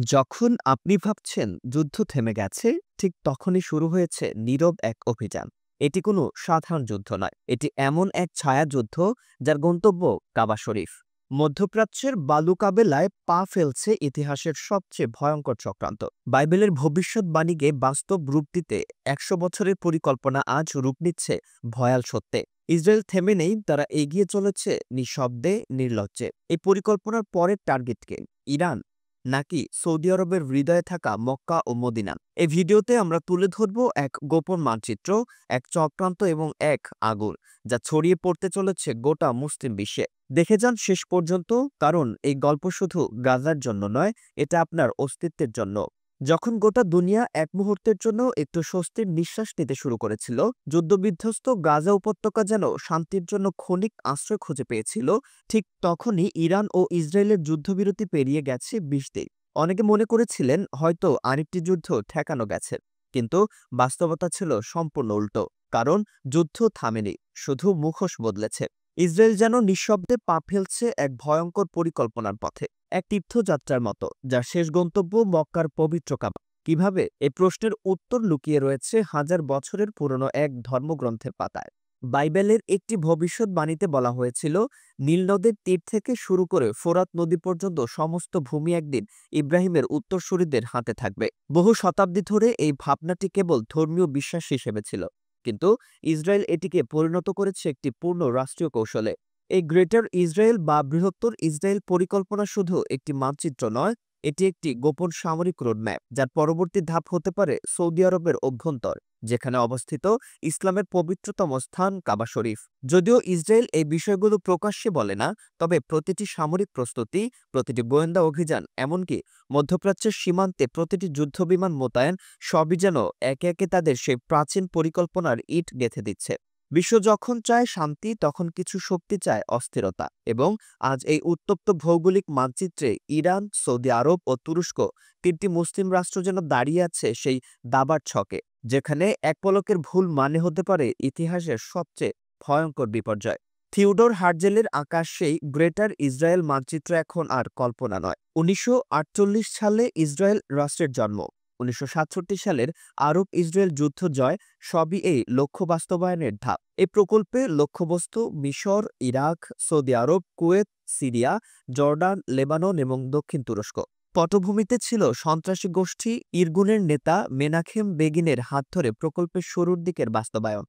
যখন আপনি ভাবছেন যুদ্ধ থেমে গেছে, ঠিক তখনই শুরু হয়েছে নীরব এক অভিযান। এটি কোনো সাধারণ যুদ্ধ নয়, এটি এমন এক ছায়াযুদ্ধ যার গন্তব্য কাবা শরীফ। মধ্যপ্রাচ্যের বালুকাবেলায় পা ফেলছে ইতিহাসের সবচেয়ে ভয়ঙ্কর চক্রান্ত। বাইবেলের ভবিষ্যৎবাণীকে বাস্তব রূপ দিতে ১০০ বছরের পরিকল্পনা আজ রূপ নিচ্ছে ভয়াল সত্যে। ইসরায়েল থেমে নেই, তারা এগিয়ে চলেছে নিঃশব্দে, নির্লজ্জে। এই পরিকল্পনার পরের টার্গেট কে? ইরান নাকি সৌদি আরবের হৃদয়ে থাকা মক্কা ও মদিনা? এই ভিডিওতে আমরা তুলে ধরব এক গোপন মানচিত্র, এক চক্রান্ত এবং এক আগুন যা ছড়িয়ে পড়তে চলেছে গোটা মুসলিম বিশ্বে। দেখে যান শেষ পর্যন্ত, কারণ এই গল্প শুধু গাজার জন্য নয়, এটা আপনার অস্তিত্বের জন্য। যখন গোটা দুনিয়া এক মুহূর্তের জন্য একটু স্বস্তির নিঃশ্বাস নিতে শুরু করেছিল, যুদ্ধবিধ্বস্ত গাজা উপত্যকা যেন শান্তির জন্য ক্ষণিক আশ্রয় খুঁজে পেয়েছিল, ঠিক তখনই ইরান ও ইসরায়েলের যুদ্ধবিরতি পেরিয়ে গেছে ২০ দিন। অনেকে মনে করেছিলেন হয়তো আরেকটি যুদ্ধ ঠেকানো গেছে, কিন্তু বাস্তবতা ছিল সম্পূর্ণ উল্টো। কারণ যুদ্ধ থামেনি, শুধু মুখোশ বদলেছে। ইসরায়েল যেন নিঃশব্দে পা ফেলছে এক ভয়ঙ্কর পরিকল্পনার পথে, এক তীর্থযাত্রার মতো, যার শেষ গন্তব্য মক্কার পবিত্র কাবা। কিভাবে? এই প্রশ্নের উত্তর লুকিয়ে রয়েছে হাজার বছরের পুরনো এক ধর্মগ্রন্থের পাতায়। বাইবেলের একটি ভবিষ্যৎবাণীতে বলা হয়েছিল, নীল নদের তীর থেকে শুরু করে ফোরাত নদী পর্যন্ত সমস্ত ভূমি একদিন ইব্রাহিমের উত্তরসূরিদের হাতে থাকবে। বহু শতাব্দী ধরে এই ভাবনাটি কেবল ধর্মীয় বিশ্বাস হিসেবে ছিল, কিন্তু ইসরায়েল এটিকে পরিণত করেছে একটি পূর্ণ রাষ্ট্রীয় কৌশলে। এই গ্রেটার ইসরায়েল বা বৃহত্তর ইসরায়েল পরিকল্পনা শুধু একটি মানচিত্র নয়, এটি একটি গোপন সামরিক রোডম্যাপ, যার পরবর্তী ধাপ হতে পারে সৌদি আরবের অভ্যন্তর, যেখানে অবস্থিত ইসলামের পবিত্রতম স্থান কাবা শরীফ। যদিও ইসরায়েল এই বিষয়গুলো প্রকাশ্যে বলে না, তবে প্রতিটি সামরিক প্রস্তুতি, প্রতিটি গোয়েন্দা অভিযান, এমনকি মধ্যপ্রাচ্যের সীমান্তে প্রতিটি যুদ্ধবিমান মোতায়েন, সবই যেন একে একে তাদের সেই প্রাচীন পরিকল্পনার ইট গেঁথে দিচ্ছে। বিশ্ব যখন চায় শান্তি, তখন কিছু শক্তি চায় অস্থিরতা। এবং আজ এই উত্তপ্ত ভৌগোলিক মানচিত্রে ইরান, সৌদি আরব ও তুরস্ক, তিনটি মুসলিম রাষ্ট্র যেন দাঁড়িয়ে আছে সেই দাবার ছকে, যেখানে এক পলকের ভুল মানে হতে পারে ইতিহাসের সবচেয়ে ভয়ঙ্কর বিপর্যয়। থিওডোর হার্জেলের আঁকা সেই গ্রেটার ইসরায়েল মানচিত্র এখন আর কল্পনা নয়। ১৯৪৮ সালে ইসরায়েল রাষ্ট্রের জন্ম, ১৯৬৭ সালের আরব ইসরায়েল যুদ্ধ জয়, সবই এই লক্ষ্য বাস্তবায়নের ধাপ। এই প্রকল্পে লক্ষ্যবস্তু মিশর, ইরাক, সৌদি আরব, কুয়েত, সিরিয়া, জর্ডান, লেবানন এবং দক্ষিণ তুরস্ক। পটভূমিতে ছিল সন্ত্রাসী গোষ্ঠী ইরগুনের নেতা মেনাখেম বেগিনের হাত ধরে প্রকল্পের শুরুর দিকের বাস্তবায়ন।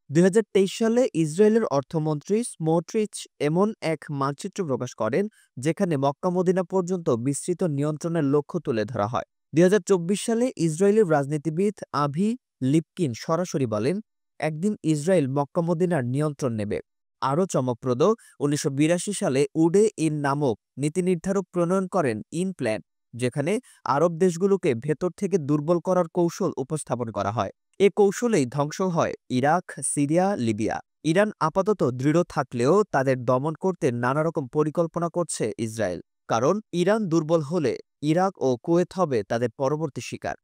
২০২৩ সালে ইসরায়েলের অর্থমন্ত্রী স্মোট্রিচ এমন এক মানচিত্র প্রকাশ করেন, যেখানে মক্কা মদিনা পর্যন্ত বিস্তৃত নিয়ন্ত্রণের লক্ষ্য তুলে ধরা হয়। ২০২৪ সালে ইসরায়েলের রাজনীতিবিদ আভি লিপকিন সরাসরি বলেন, একদিন ইসরায়েল মক্কা মদিনার নিয়ন্ত্রণ নেবে। আরও চমকপ্রদ, ১৯৮২ সালে উডে ইন নামক নীতি নির্ধারক প্রণয়ন করেন ইন প্ল্যান, যেখানে আরব দেশগুলোকে ভেতর থেকে দুর্বল করার কৌশল উপস্থাপন করা হয়। এ কৌশলেই ধ্বংস হয় ইরাক, সিরিয়া, লিবিয়া। ইরান আপাতত দৃঢ় থাকলেও তাদের দমন করতে নানা রকম পরিকল্পনা করছে ইসরায়েল। কারণ ইরান দুর্বল হলে ইরাক ও কুয়েত হবে তাদের পরবর্তী শিকার।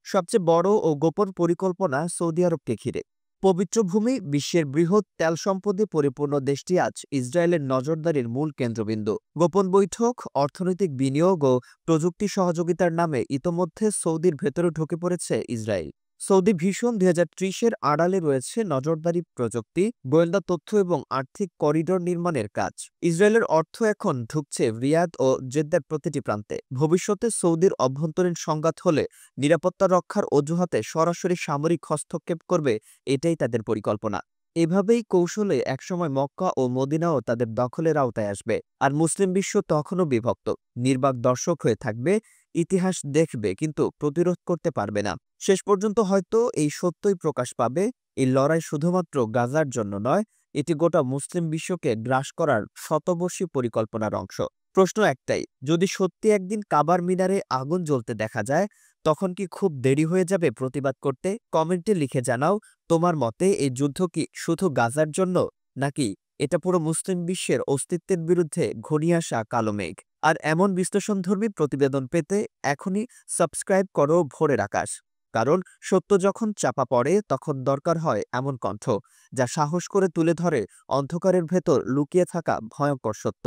সবচেয়ে বড় ও গোপন পরিকল্পনা সৌদি আরবকে ঘিরে। পবিত্র ভূমি, বিশ্বের বৃহৎ তেল সম্পদে পরিপূর্ণ দেশটি আজ ইসরায়েলের নজরদারির মূল কেন্দ্রবিন্দু। গোপন বৈঠক, অর্থনৈতিক বিনিয়োগ ও প্রযুক্তি সহযোগিতার নামে ইতোমধ্যে সৌদির ভেতরে ঢুকে পড়েছে ইসরায়েল। সৌদি ভিশন ২০৩০-এর আড়ালে রয়েছে নজরদারি প্রযুক্তি, গোয়েন্দা তথ্য এবং আর্থিক করিডোর নির্মাণের কাজ। ইসরায়েলের অর্থ এখন ঢুকছে রিয়াদ ও জেদ্দার প্রতিটি প্রান্তে। ভবিষ্যতে সৌদির অভ্যন্তরীণ সংঘাত হলে নিরাপত্তা রক্ষার অজুহাতে সরাসরি সামরিক হস্তক্ষেপ করবে, এটাই তাদের পরিকল্পনা। এভাবেই কৌশলে একসময় মক্কা ও মদিনাও তাদের দখলের আওতায় আসবে। আর মুসলিম বিশ্ব তখনও বিভক্ত, নির্বাক দর্শক হয়ে থাকবে, ইতিহাস দেখবে কিন্তু প্রতিরোধ করতে পারবে না। শেষ পর্যন্ত হয়তো এই সত্যই প্রকাশ পাবে, এই লড়াই শুধুমাত্র গাজার জন্য নয়, এটি গোটা মুসলিম বিশ্বকে গ্রাস করার শতবর্ষী পরিকল্পনার অংশ। প্রশ্ন একটাই, যদি সত্যি একদিন কাবার মিনারে আগুন জ্বলতে দেখা যায়, তখন কি খুব দেরি হয়ে যাবে প্রতিবাদ করতে? কমেন্টে লিখে জানাও, তোমার মতে এই যুদ্ধ কি শুধু গাজার জন্য, নাকি এটা পুরো মুসলিম বিশ্বের অস্তিত্বের বিরুদ্ধে ঘনিয়ে আসা কালো মেঘ? আর এমন বিশ্লেষণধর্মী প্রতিবেদন পেতে এখনই সাবস্ক্রাইব করো ভোরের আকাশ। কারণ সত্য যখন চাপা পড়ে, তখন দরকার হয় এমন কণ্ঠ, যা সাহস করে তুলে ধরে অন্ধকারের ভেতর লুকিয়ে থাকা ভয়ঙ্কর সত্য।